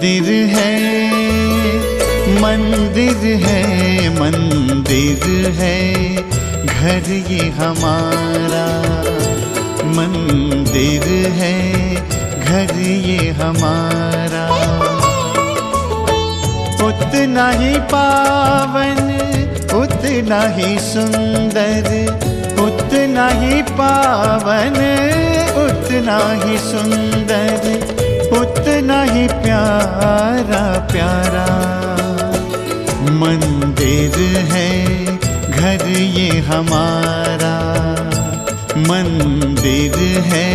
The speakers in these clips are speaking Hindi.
मंदिर है, मंदिर है, मंदिर है घर ये हमारा। मंदिर है घर ये हमारा। उतना ही पावन, उतना ही सुंदर, उतना ही पावन, उतना ही सुंदर, उतना ही प्यारा प्यारा। मंदिर है घर ये हमारा। मंदिर है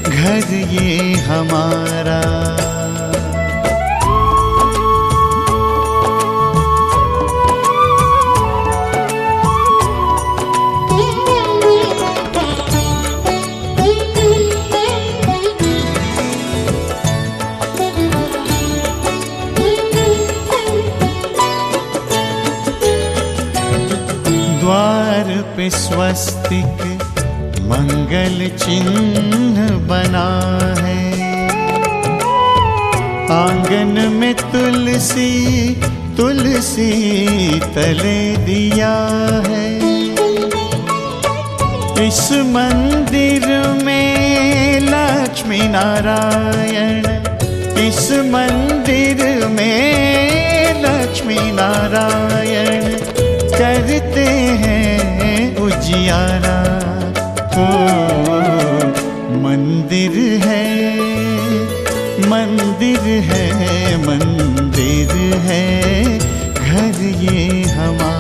घर ये हमारा। द्वार पे स्वस्तिक मंगल चिन्ह बना है। आंगन में तुलसी, तुलसी तले दिया है। इस मंदिर में लक्ष्मी नारायण, इस मंदिर में लक्ष्मी नारायण करते हैं उजियारा। ओ मंदिर है, मंदिर है, मंदिर है घर ये हमारा।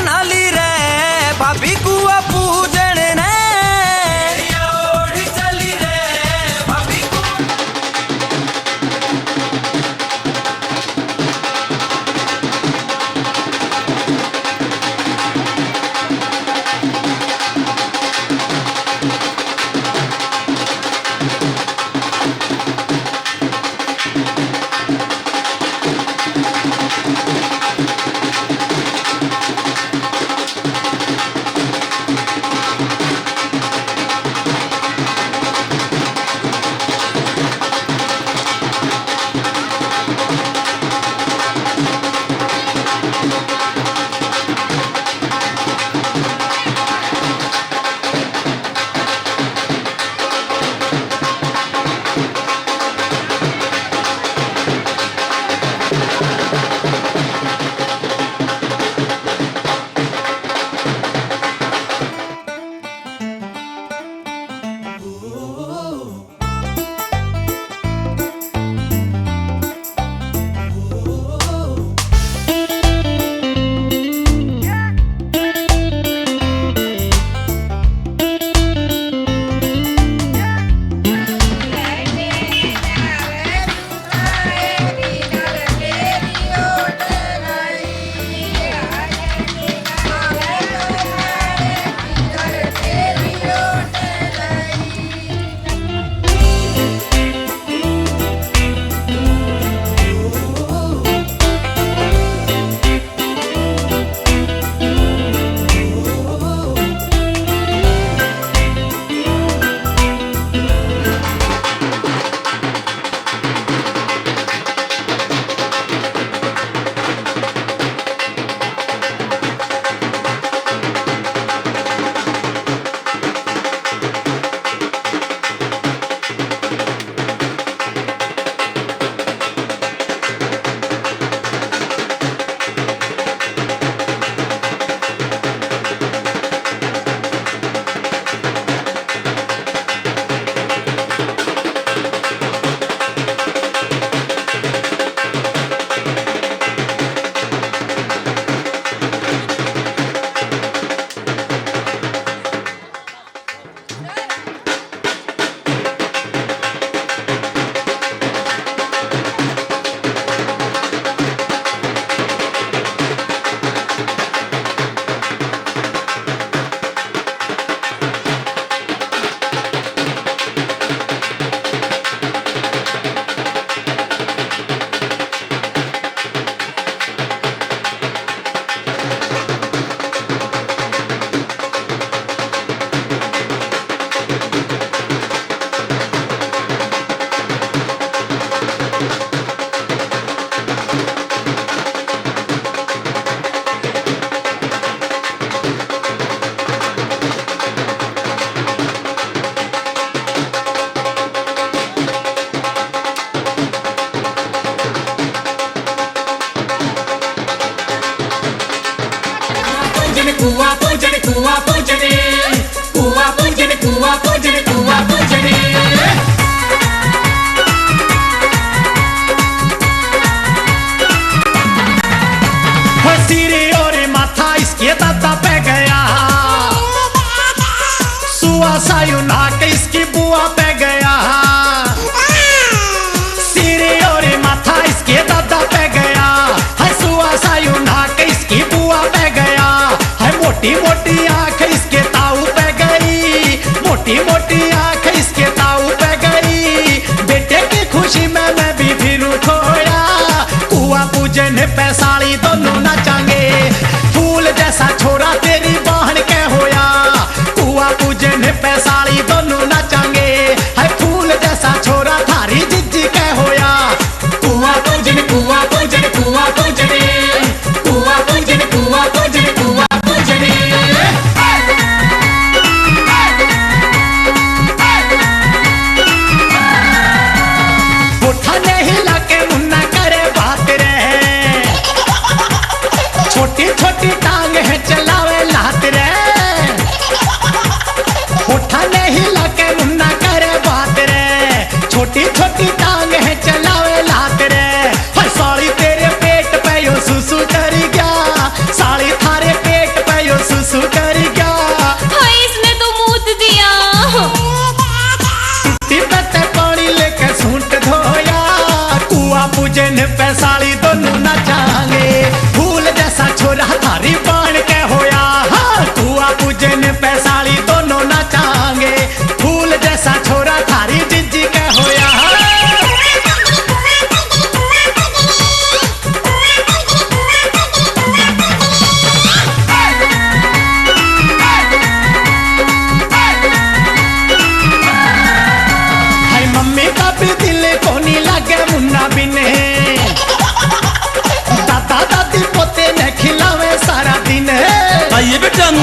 नाली रे भाभी कुआ पूजन ने चली रे भाभी कुआ पूजन कुआ पूजन कुआ पूजन कुआ पूजन कुआ पूजन सिरे और माथा इसके दादा पे गया सुआ सायु नाक इसकी बुआ पे गया सिरे और माथा इसके दादा पे गया है सुआ सायु नाक इसकी बुआ पे गया है मोटी मोटी आंख इसके ताऊ पे गई मोटी मोटी आंख इसके ताऊ पे गई बेटे की खुशी में मैं भी फिर खोया कुआ पूजन पे साली दोनों नाचांगे फूल जैसा छोरा तेरी बहन के होया कुआ पूजन पे साली दोनों नाचांगे है फूल जैसा छोरा थारी जिज्जी के होया कुआ पूजन कुआ पूजन कुआ पूजन कुआ पूजन कुआ पूजन कुआ पूजन उठा नहीं लगे मुन्ना करे बात रे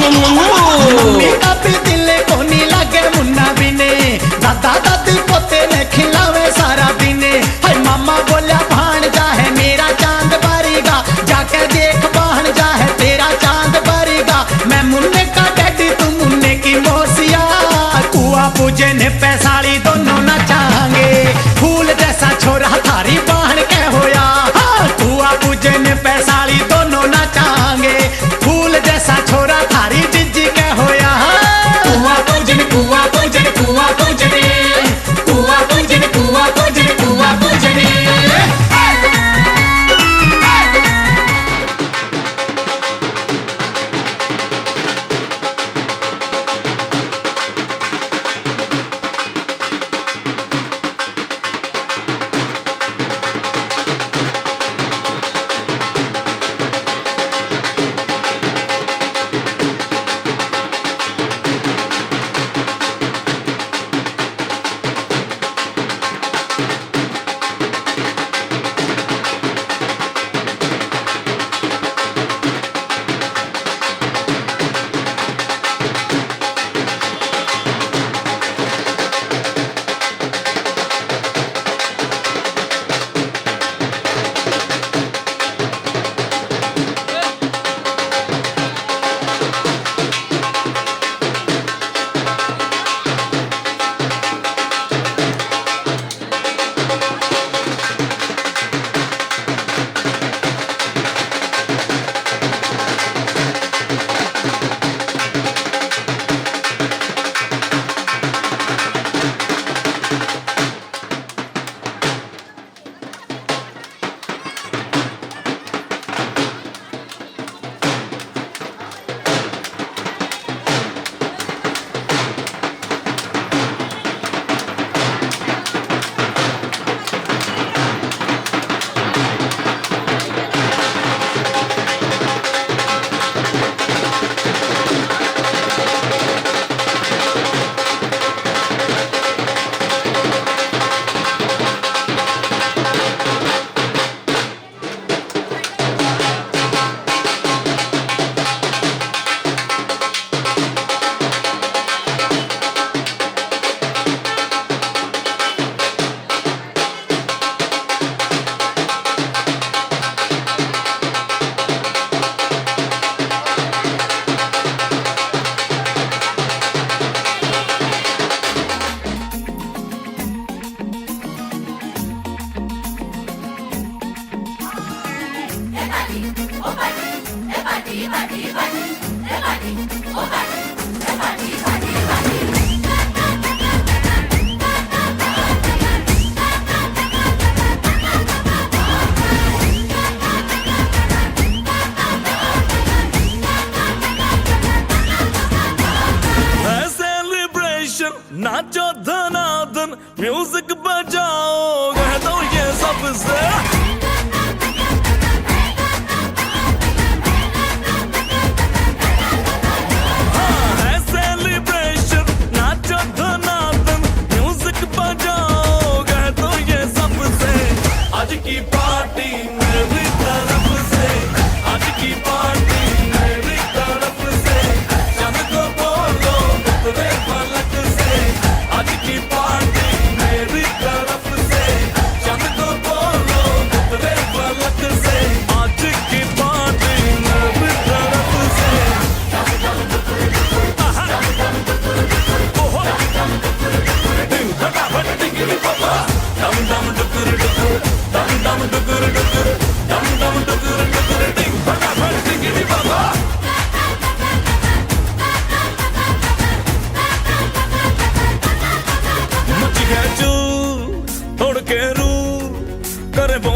मम्मी का भी दिल कोनी लागे मुन्ना बिने, दादा दादी पोते ने खिलावे सारा दिने। हाय मामा बोलिया भांजा है मेरा चांद बारीगा, जाके देख भांजा है तेरा चांद बारीगा। मैं मुन्ने का डैडी तू मुन्ने की मौसिया, कुआ पूजे ने पैसाली दोनों नचाएंगे। फूल जैसा छोरा थारी बहन के होया, हाँ कुआ पूजे ने पैसाली दोनों नचाएंगे। फूल जैसा छोरा थारी जिज्जी के होया, कुआ पूजन कुआ पूजन कुआ पूजने, कुआ पूजन कुआ पूजन कुआ पूजने। नाचो धनाधन म्यूजिक बजाओ कह दो ये सबसे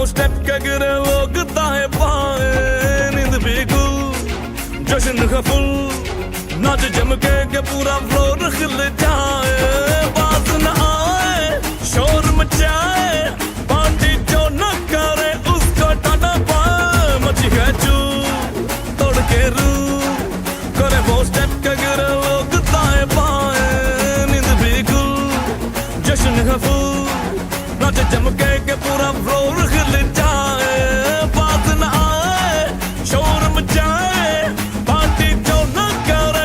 स्टेप के गिरे लोग दाएं बाएं नींद भी गुल जश्न का फुल नाच जम के पूरा फ्लोर खिल जाए बात न आए शोर मचाए पार्टी जो न करे उसको टाटा पाए मची है चू तोड़ के रू करे वो स्टेप के गिरे लोग दाएं बाएं नींद भी गुल जश्न का फुल नाच जम के पूरा फ्लोर खिल जाए बात न आए शोर मचाए पार्टी जो न करे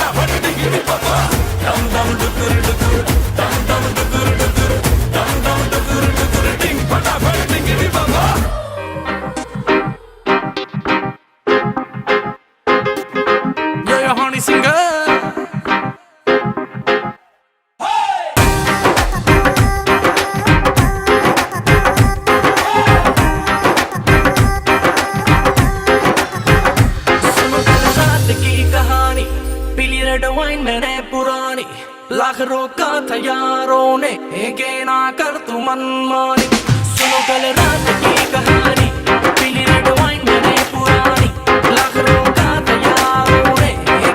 फटाफट डिगिरी बाबा डम डम डुकुर डुकुर डम डम डुकुर डुकुर डम डम डुकुर डुकुर डिंग फटाफट डिगिरी बाबा ये हनी सिंगर मैंने पुरानी लाख रोका था यारों ने के ना कर तू मनमानी सुनो कल रात की कहानी पीली रेड वाइन मैंने पुरानी लाख रोका था यारों ने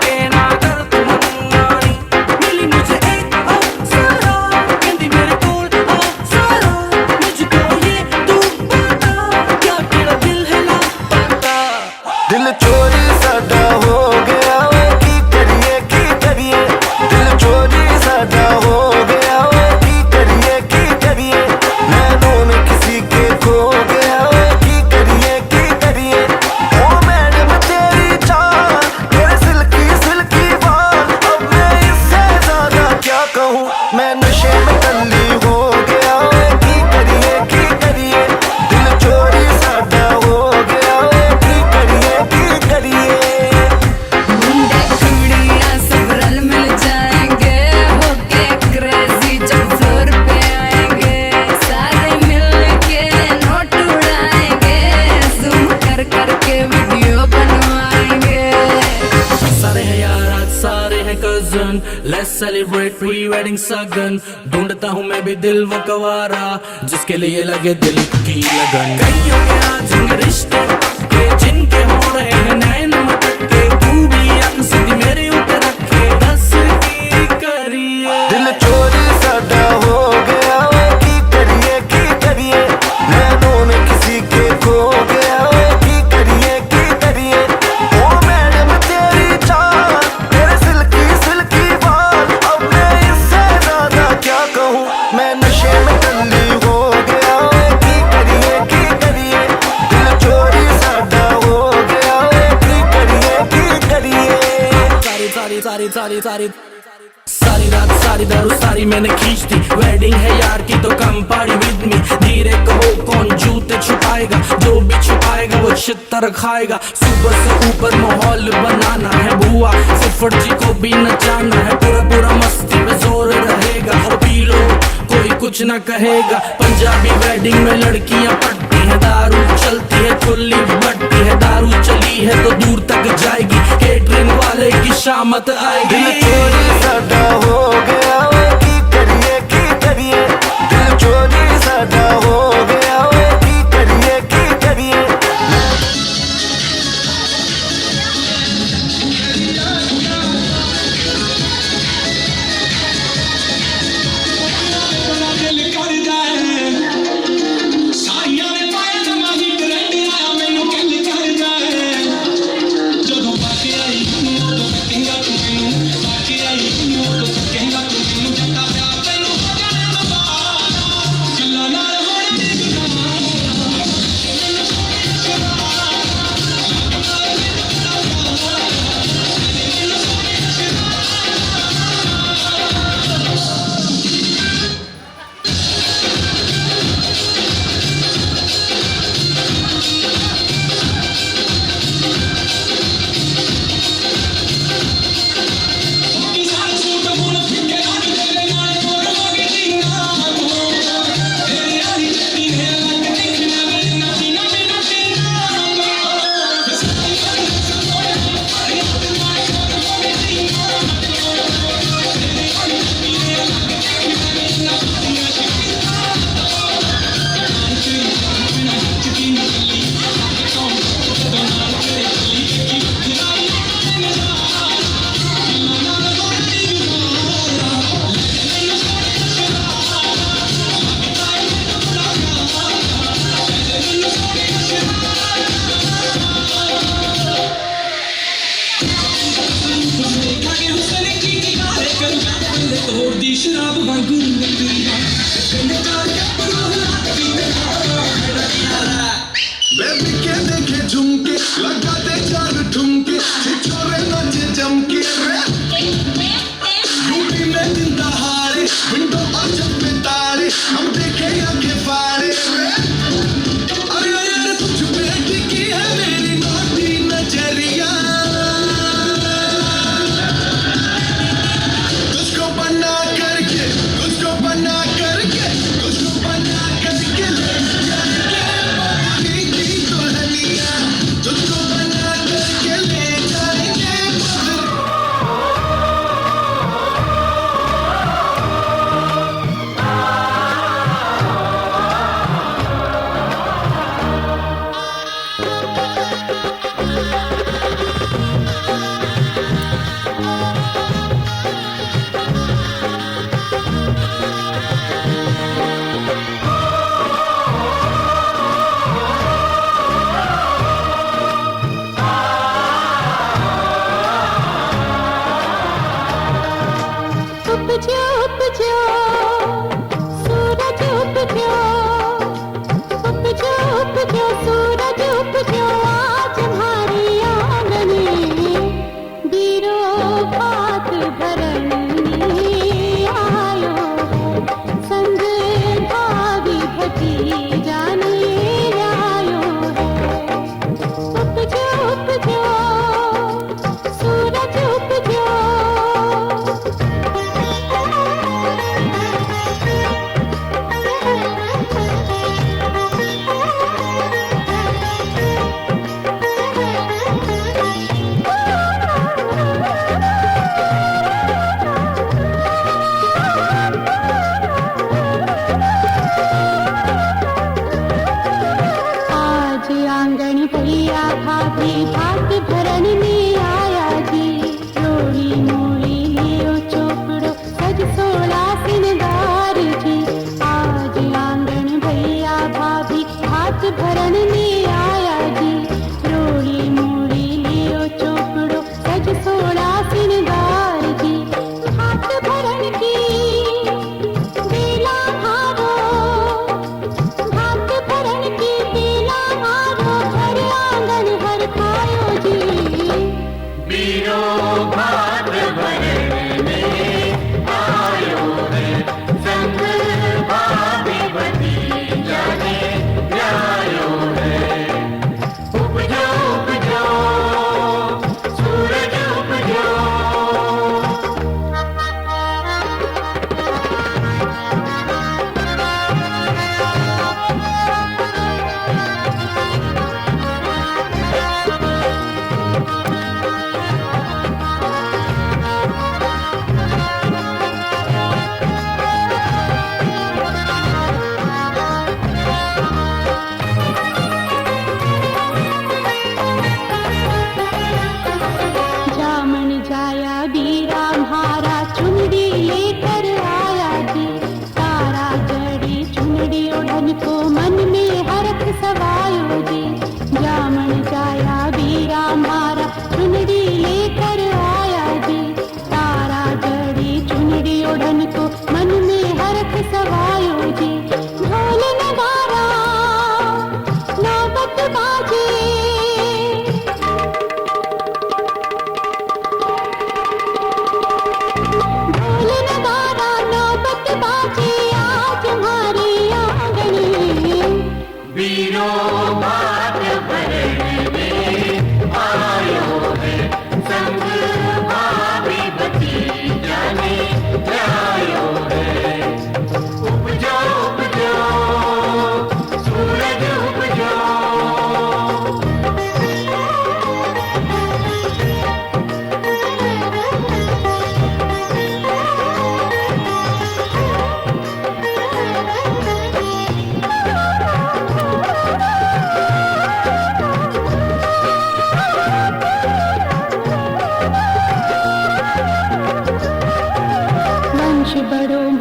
के ना कर तू मनमानी मिली मुझे एक अप्सरा कहती मेरे कोल अप्सरा मुझको ये तू बता क्या तेरा दिल है लापता दिल चोरी साडा हो गया हो गया की करिए नैनों में किसी के खो गया की करिए ओ मैडम तेरी चाल तेरे सिल्की सिल्की बाल अब मैं इससे ज्यादा क्या कहूँ मैं नशे में टल्ली हो गया की करिए दिल चोरी साडा हो गया की करिए Let's celebrate pre-wedding सगन ढूंढता हूँ मैं भी दिल वो कवारा जिसके लिए लगे दिल की लगन कईयों के आज रिश्ते पक्के जिनके हो रहे हैं नैन मटके तू भी अक सीधी मेरे ऊपर रखे दस की करिए दिल चोरी साडा हो गया की करिए नैनों में किसी के खो गया की करिए ओ मैडम तेरी चाल तेरे सिल्की सिल्की बाल अब मैं इससे ज्यादा क्या कहूँ मैं नशे में टल्ली हो गया की करिए दिल चोरी साडा हो गया की करिए सारी रात सारी दारू सारी मैंने खींच दी वेडिंग है यार की तो कम पार्टी विद मी धीरे कहो कौन जूते छुपाएगा जो भी छुपाएगा वो छितर खाएगा सुबह से ऊपर माहौल बनाना है बुआ सिफर जी को भी नचाना है पूरा मस्ती में जोर रहेगा और पी लो कोई कुछ ना कहेगा पंजाबी वेडिंग में लड़कियां पटती है दारू चलती है खुली बटती है दारू चली है तो दूर तक जाएगी केटरिंग वाले की शामत आएगी दिल चोरी साडा हो गया की करिए दिल चोरी साडा हो गया की करिए झुमके लगाते चार ठुमके छोरे नाचे जमके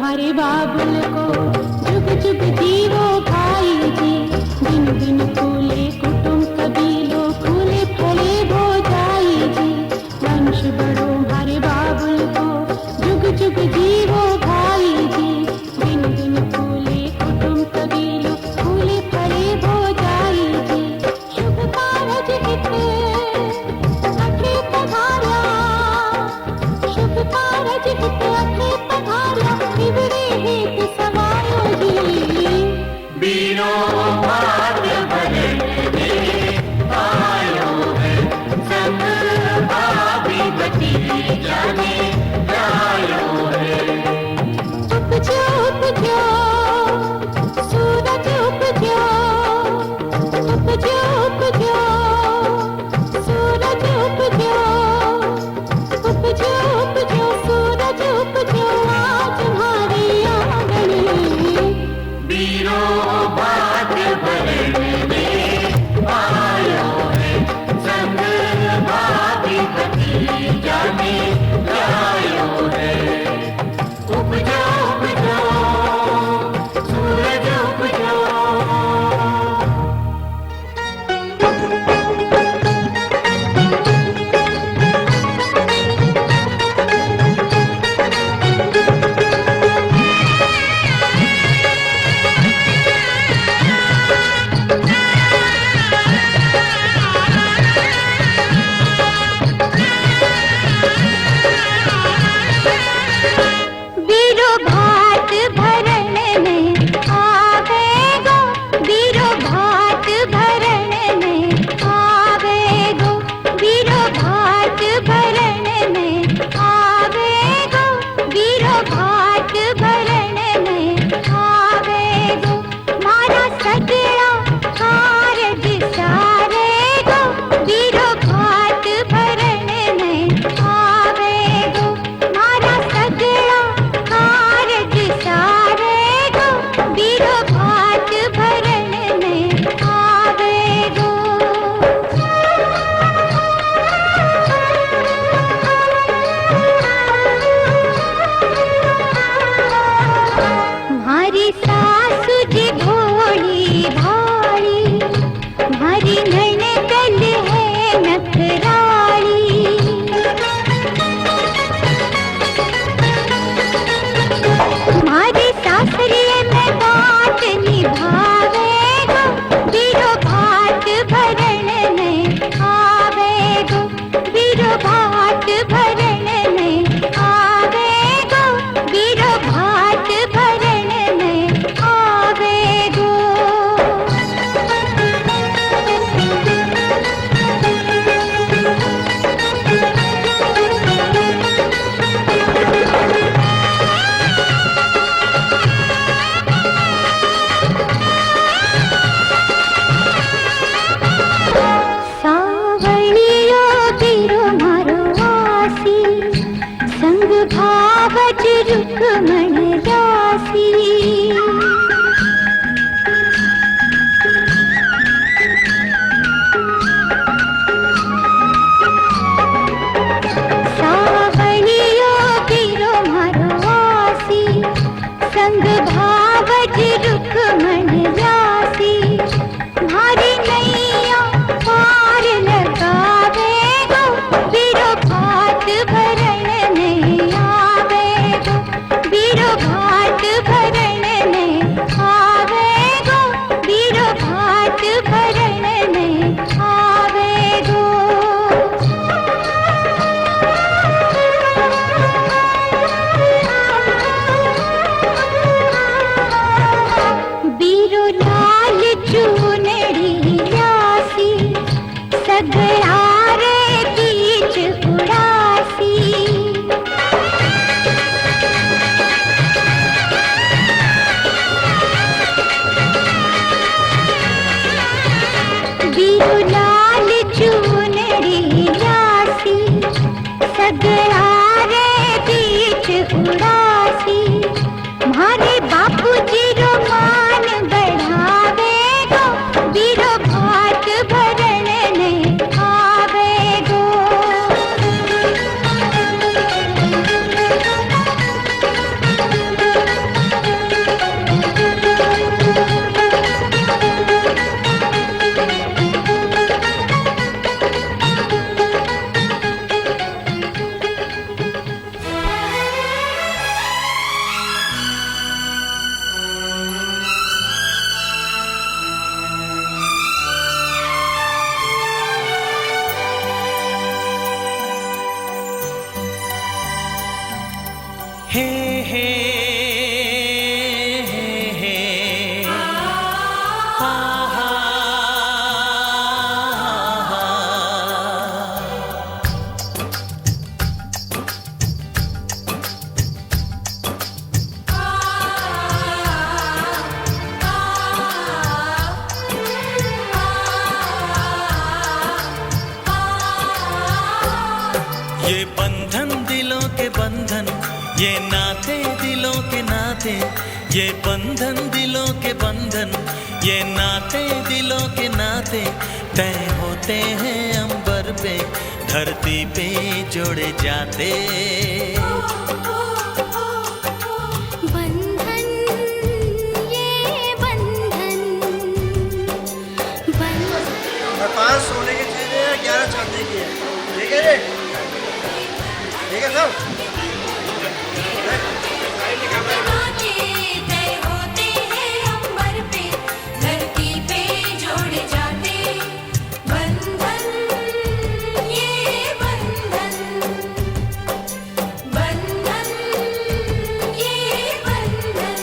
हमारे बाबुल को जुग जुग जीवो भाई जी। दिन दिन फूले कुटुंब कबीलों फूले फले भो जाई जी। वंश बड़ो हमारे बाबुल को जुग जुग जीवो भाई जी। दिन दिन फूले कुटुंब कबीलों फूले फले भो जाई जी। शुभ कारज हित अखे पधारा, शुभ कारज हित अखे पधारा, निवड़े हेत समायो जी। बीरो भाग्य भरण में आयो है, संग भाभी भतीजा में आयो है। उपजो उपजो सूरज उपजो, उपजो उपजो सूरज उपजो, उपजो उपजो सूरज उपजो आज हमारे आंगन में। बीरो भाग्य भरण में आयो है, संग भाभी भतीजा में आयो है। उपजो उपजो सूरज उपजो। बीरो भात भरण में आवेगो, बीरो भात भरण में आवेगो, बीरो भात भरण में आवेगो, बीरो भात भरण में आवेगो। मारा सगड़ा कारज सारेगो, बीरो भात भरण में आवेगो। मारा सगड़ा कारज सारेगो, बीरो भात भरण में आवेगो। मारी सासु जी भोली भाली, मारी ननद है नखराली। मारी सासरी में बात निभावेगो, बीरो भात भरण में आवेगो, बीरो भात भरण में आवेगो, बीरो भात भरण में आवेगो। सावलियो बीरो मारो आसी, संग भावज रुक्मण दासी। सावलियो बीरो मारो आसी, संग भावज रुक्मण दासी। भारी नैया पार लगावेगो, बीरो भात भरण में आवेगो, बीरो भात भरण हे हे हे हा हा ये बंधन दिलों के बंधन, ये नाते दिलों के नाते, ये बंधन दिलों के बंधन, ये नाते दिलों के नाते तय होते हैं अंबर पे, धरती पे जोड़े जाते। बंधन ये बंधन 5 सोने की चीजें हैं, 11 चांदी की है। ठीक है जी, ठीक है सब। नाते तय होते हैं अंबर पे, धरती पे जोड़े जाते। बंधन ये बंधन, बंधन ये बंधन।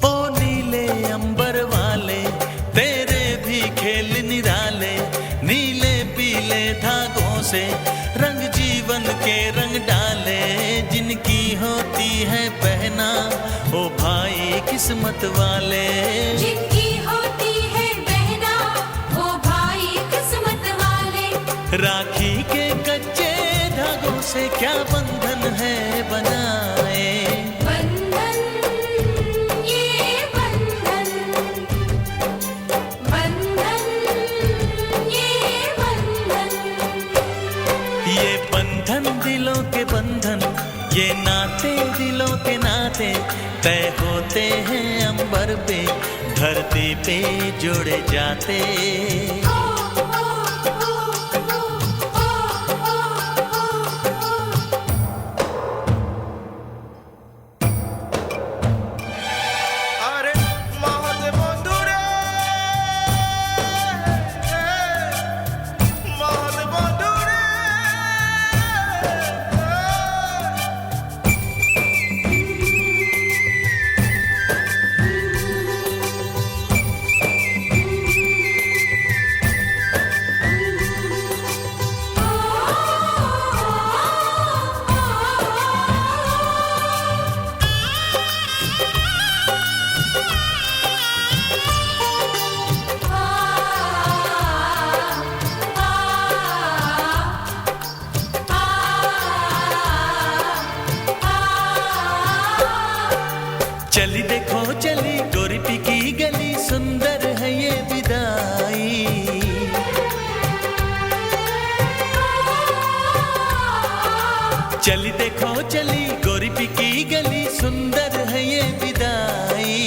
ओ नीले अंबर वाले तेरे भी खेल निराले, नीले पीले धागों से रंग जीवन के रंग डाले, जिनकी होती है पहना ओ भाई किस्मत वाले। जिनकी होती है बहना वो भाई किस्मत वाले। राखी के कच्चे धागों से क्या बंधन है बनाए, बंधन ये बंधन, बंधन ये बंधन। ये बंधन दिलों के बंधन, ये नाते दिलों के नाते तय होते हैं अंबर पे, धरती पे जोड़े जाते। আরে মহতে বন্ধুরে, মহতে বন্ধুরে। चली देखो चली गोरी पी की गली, सुंदर है ये विदाई। चली देखो चली गोरी पी की गली, सुंदर है ये विदाई।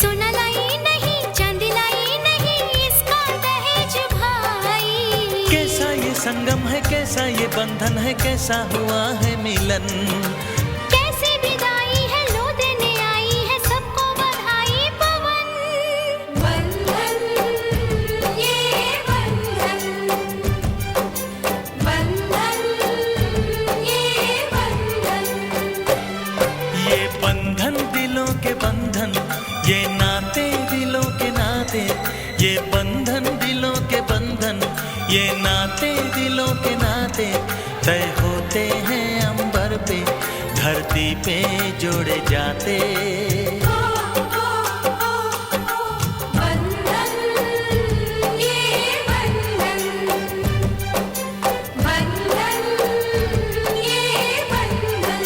सोना लाई नहीं चांदी लाई नहीं, इसका दहेज भाई। कैसा ये संगम है, कैसा ये बंधन है, कैसा हुआ है मिलन। कैसी विदाई है लो देने आई है, सबको बधाई पवन। बंधन ये बंधन, बंधन ये बंधन। ये बंधन दिलों के बंधन, ये नाते दिलों के नाते, ये बंधन दिलों के बंधन, ये नाते दिलों के नाते तय होते हैं अंबर पे, धरती पे जोड़े जाते। बंधन ये बंधन, बंधन ये बंधन।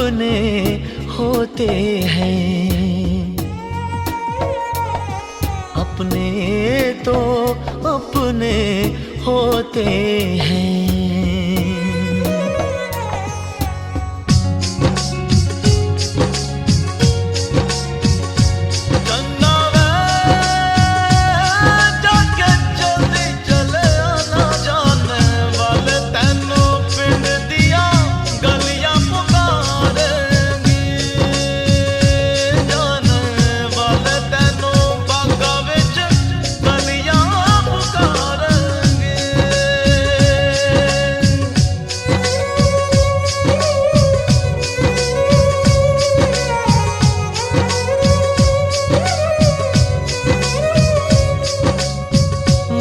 अपने होते हैं, अपने तो अपने होते हैं।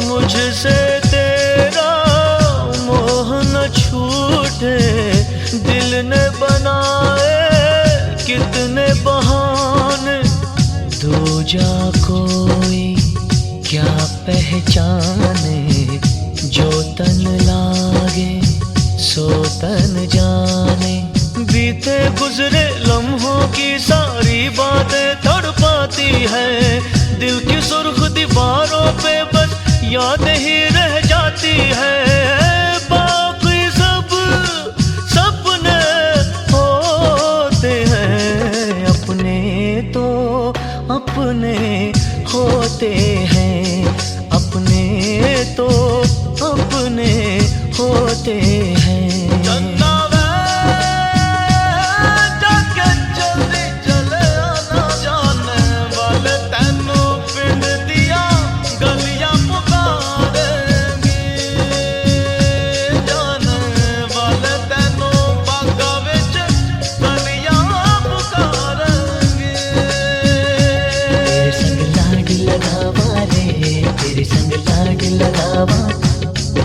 मुझसे तेरा मोह न छूटे, दिल ने बनाए कितने बहाने, दूजा कोई क्या पहचाने, जो तन लागे सो तन जाने। बीते गुजरे लम्हों की सारी बातें तड़पाती है, दिल की सुर्ख दीवारों पे बस याद ही रह जाती है। बाकी सब सपने होते हैं, अपने तो अपने होते हैं, अपने तो अपने होते हैं। तेरे संग लाड लगावा,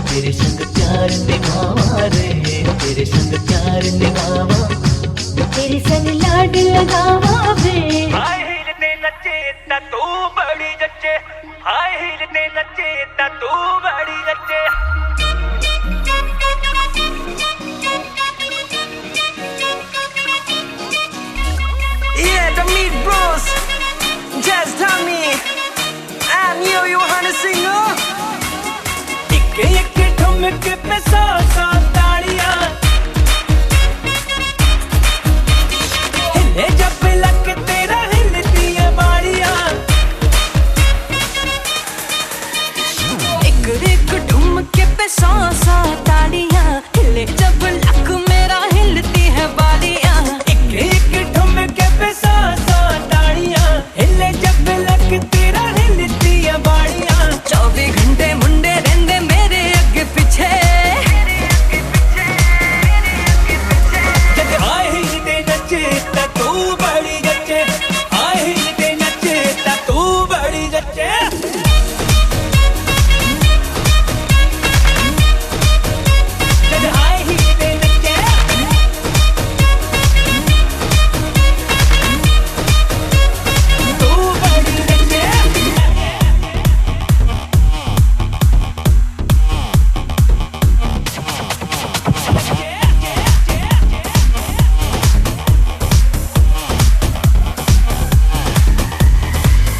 तेरे संग प्यार निभावा रे, तेरे संग प्यार निभावा, तेरे संग लाड लगावा वे। हाय हील ते नचे ता तू बड़ी जच्चे, हाय हील ते नचे ता तू बड़ी जच्चे। Yeah, the Meat Bros, Jazz Tommy, and you wanna sing up? Ikke ikke ठुमके पे सौ सौ ताड़ियां, हिले जब लक तेरा हिलती है बाड़ियां। एक एक ठुमके पे सौ सौ ताड़ियां, हिले जब लक मेरा हिलती है बाड़ियां। एक एक ठुमके पे सौ सौ ताड़ियां, हिले जब लक तेरा हिलती है बाड़ियां। 24 घंटे मुंडे रहंदे मेरे अगे पीछे, हाय हिलते नचे ता तू बड़ी जच्चे, हाय हिलते नचे ता तू बड़ी जच्चे। हाय हिलते नचे तू बड़ी जच्चे।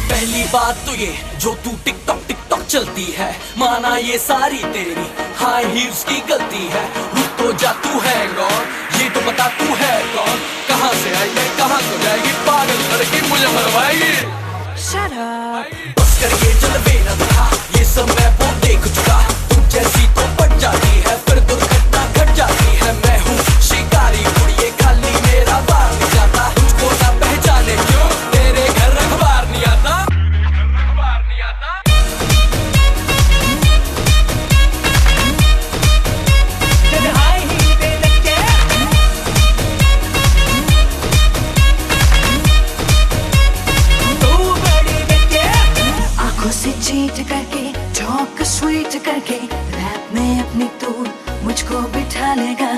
पहली बात तो ये जो तू टिकटॉक टिकटॉक चलती है, माना ये सारी तेरी हाई हील्स की गलती है। रुक तो जा तू है कौन, ये तो बता तू है कौन, कहाँ से आई है कहाँ को जाएगी, पागल लड़की मुझे मरवाएगी। Shut up. बस कर ये जलवे न दिखा, ये सब मैं वो देख चुका। तू जैसी तो बढ़ जाती है फिर दुर्घटना घट जाती है। मैं हूँ शिकारी उड़िए खाली मेरा बार नहीं जाता, तुझको ना पहचाने क्यों तेरे घर अखबार नहीं आता। हाय हिलते नचे तू बड़ी जच्चे। आंखों से चीट करके टॉक स्वीट करके रैप में अपनी तू मुझको बिठा लेगा।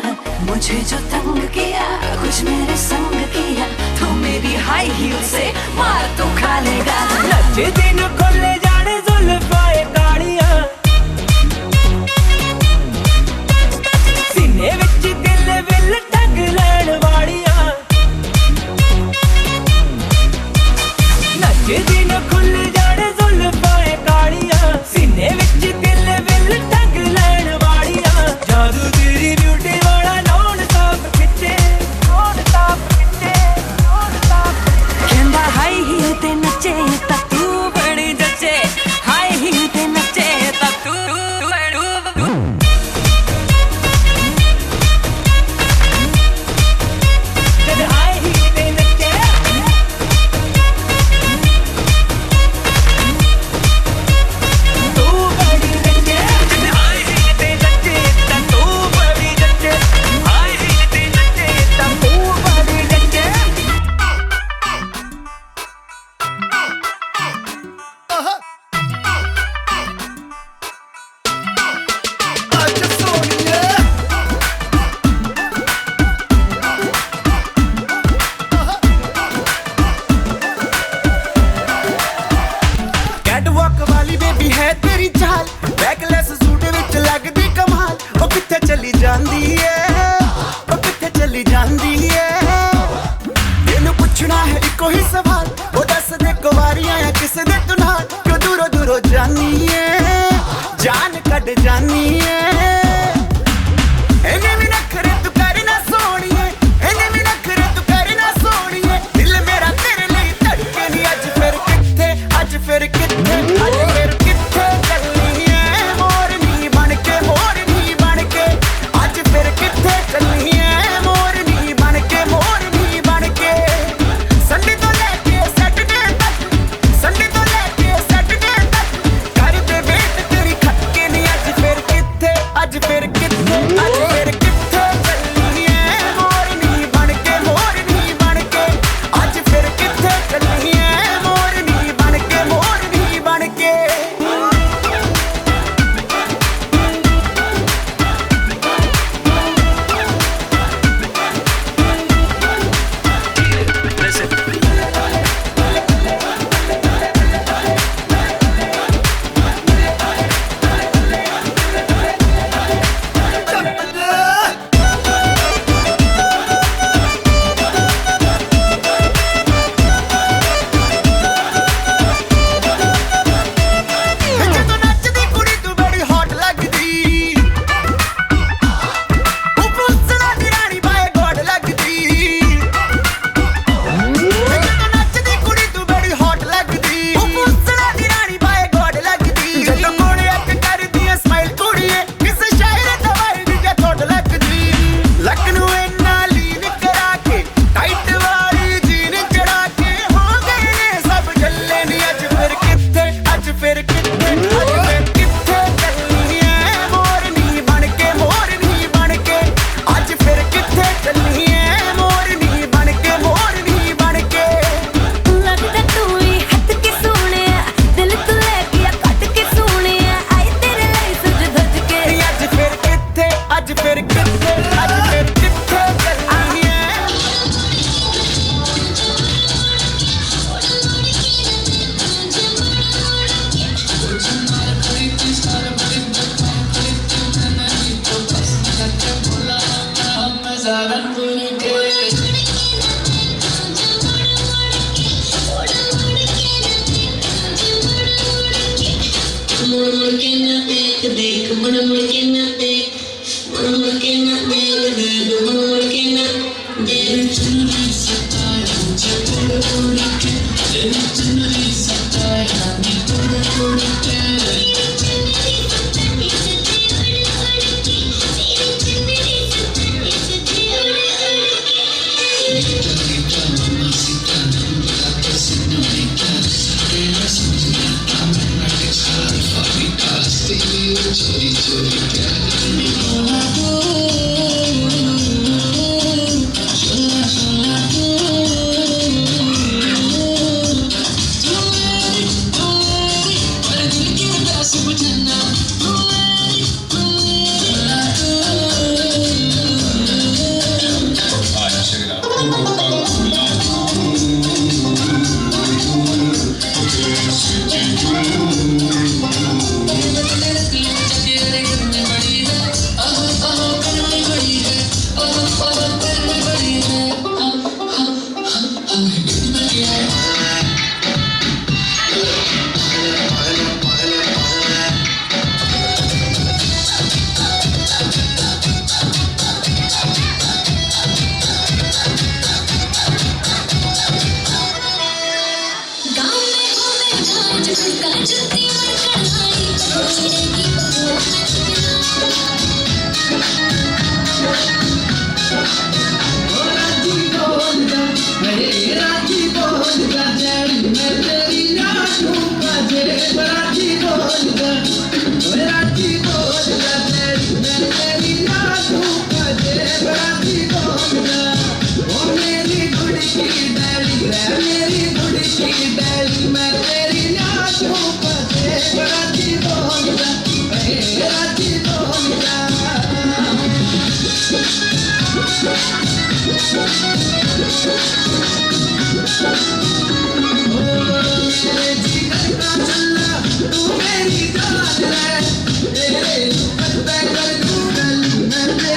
मुझे जो तंग किया कुछ मेरे संग किया, तो मेरी हाई हील से मार तो खा लेगा। नचे दिन खोले जाने जुल्फाए काड़ियां, सीने विच दिल विल टंग लैण वाड़ियां। चली जांदी है ओ किथे चली जांदी है तेनू पुछना है इको ही सवाल ओ दस दे कुवारियां या किसे दे तू नाल क्यों दूरों दूरों जानी है जान कट जानी है इन्हें भी नखरे तू करना सोनिए इन्हें भी नखरे तू करना सोनिए दिल मेरा तेरे लिए धड़के नहीं अज फिर किथे अज फिर किथे अज फिर किथे चलनी है मोरनी बन के मोरनी बन के अज फिर किथे चलनी है मोरनी बन के मोरनी बन के संडे तो लेके सैटरडे तक संडे तो लेके सैटरडे तक कर दे वेट तेरी खटके नहीं अज फिर किथे अज फिर किथे अज फिर किथे चलनी है मोरनी बन के मोरनी बन के अज फिर किथे चलनी है मोरनी बन के मोरनी बन के ਜਦੋਂ ਨੱਚਦੀ ਕੁੜੀ ਤੂੰ ਬੜੀ ਹੌਟ ਲੱਗਦੀ ਉਪਰੋਂ ਸਣਾ ਦੀ ਰਾਣੀ ਬਾਏ ਗੋਡ ਲੱਗਦੀ ਜਦੋਂ ਨੱਚਦੀ ਕੁੜੀ ਤੂੰ ਬੜੀ ਹੌਟ ਲੱਗਦੀ ਉਪਰੋਂ ਸਣਾ ਦੀ ਰਾਣੀ ਬਾਏ ਗੋਡ ਲੱਗਦੀ ਜਦੋਂ ਕੋਲੇ ਅੱਕ ਕਰਦੀ ਐ ਸਮਾਈਲ ਕੁੜੀਏ ਕਿਸੇ ਸ਼ਾਇਰ ਦਵਾਈ ਦੀ ਜੇ ਥੋੜ ਲੱਗਦੀ ਲੱਕ ਨੂੰ ਇੰਨਾ ਲੀਨ ਕਰਾ ਕੇ ਟਾਈਟ ਵਾਲੀ ਜੀਨ ਚੜਾ ਕੇ ਹੋ ਗਏ ਨੇ ਸਭ ਗੱਲੇ ਨਹੀਂ ਅੱਜ ਫਿਰ ਕਿੱਥੇ ਅੱਜ ਫਿਰ ਕਿੱਥੇ ਅੱਜ ਫਿਰ ਕਿੱਥੇ ਚੱਲਣੀ ਐ ਮੋਰਨੀ ਬਣ ਕੇ ਮੋਰਨੀ ਬਣ ਕੇ ਅੱਜ ਫਿਰ ਕਿੱਥੇ ਚੱਲਣੀ ਐ ਮੋਰਨੀ ਬਣ ਕੇ ਮੋਰਨੀ ਬਣ ਕੇ लगता तू ही हट के सोने दिल तू ले गया कट के सोने आई तेरे लिए सज धज के ਨੀ ਅੱਜ ਫਿਰ ਕਿੱਥੇ ਅੱਜ ਫਿਰ ਕਿੱਥੇ ਅੱਜ ਫਿਰ ਕਿੱਥੇ ਚੱਲਣੀ ਐ मेरी जान है तेरे ऊपर कर दूं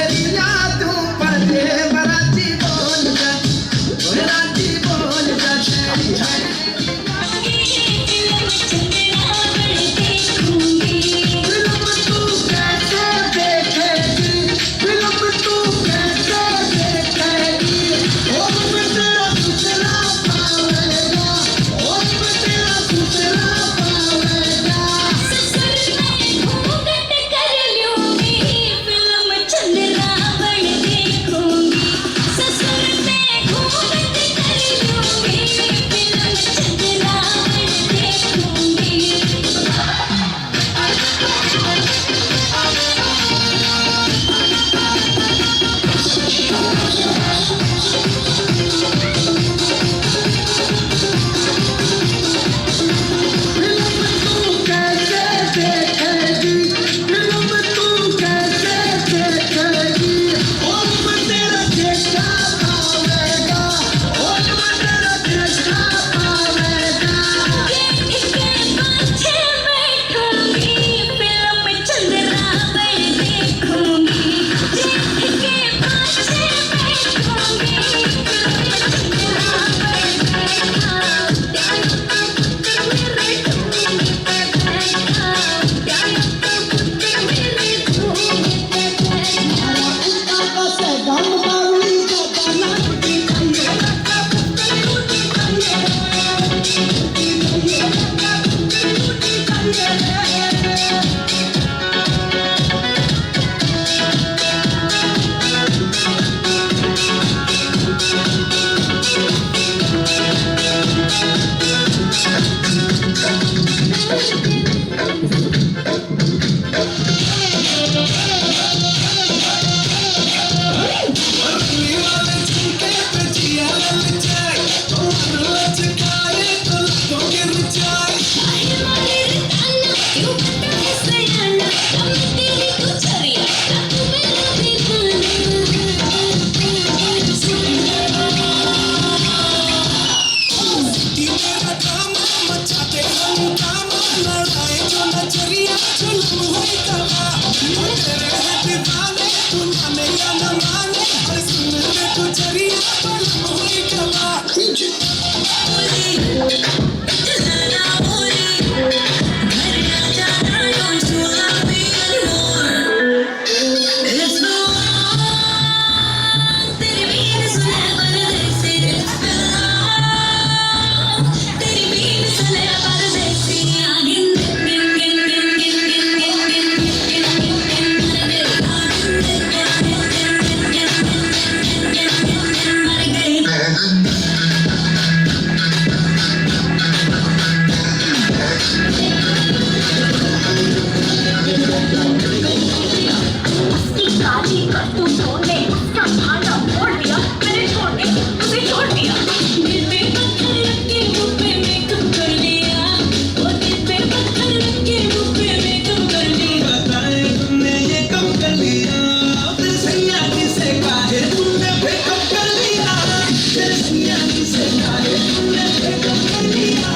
तू तोड़ने उसका भांडा फोड़ दिया, मैंने छोड़ के उसे छोड़ दिया। दिल पे पत्थर रख के मुँह पे मेकअप कर लिया, वो दिल पे पत्थर रख के मुँह पे मेकअप कर लिया। बताए तुमने ये कब कर लिया, फिर सैया किसे काहे तुमने ब्रेकअप कर लिया, फिर सैया किसे काहे तुमने ब्रेकअप कर लिया।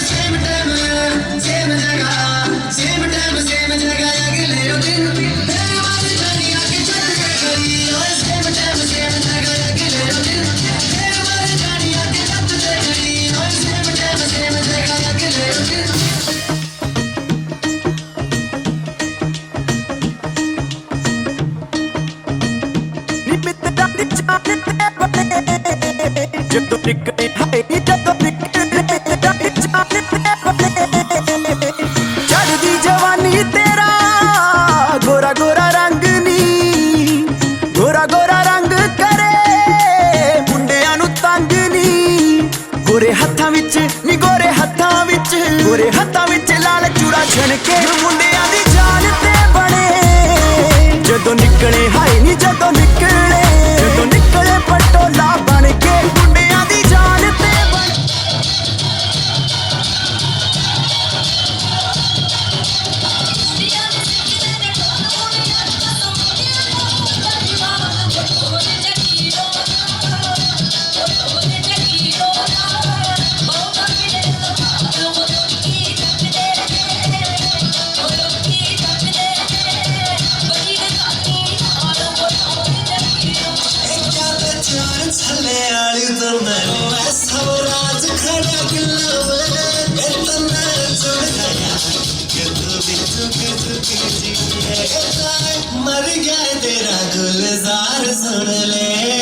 Same time, same jagah. ਜਦੋਂ ਨਿਕਲੇ ਹਾਏ ਨੀ ਜਦੋਂ ਨਿਕਲੇ ਚੜਦੀ ਜਵਾਨੀ ਤੇਰਾ ਗੋਰਾ ਗੋਰਾ ਰੰਗ ਨੀ ਗੋਰਾ ਗੋਰਾ ਰੰਗ ਕਰੇ ਮੁੰਡਿਆਂ ਨੂੰ ਤੰਗ ਨੀ ਗੋਰੇ ਹੱਥਾਂ ਵਿੱਚ ਨੀ ਗੋਰੇ ਹੱਥਾਂ ਵਿੱਚ ਗੋਰੇ ਹੱਥਾਂ ਵਿੱਚ ਲਾਲ ਚੂੜਾ ਛਣਕੇ ਮੁੰਡਿਆਂ ਦੀ ਜਾਨ ਤੇ ਬਣੇ ਜਦੋਂ ਨਿਕਲੇ ਹਾਏ ਨੀ ਜਦੋਂ ਨਿਕਲੇ ਪਟੋਲਾ ਬਣ ਕੇ ਮੁੰਡਿਆਂ ਦੀ ਜਾਨ ਤੇ ਬਣੇ मर गया तेरा गुलजार सुन ले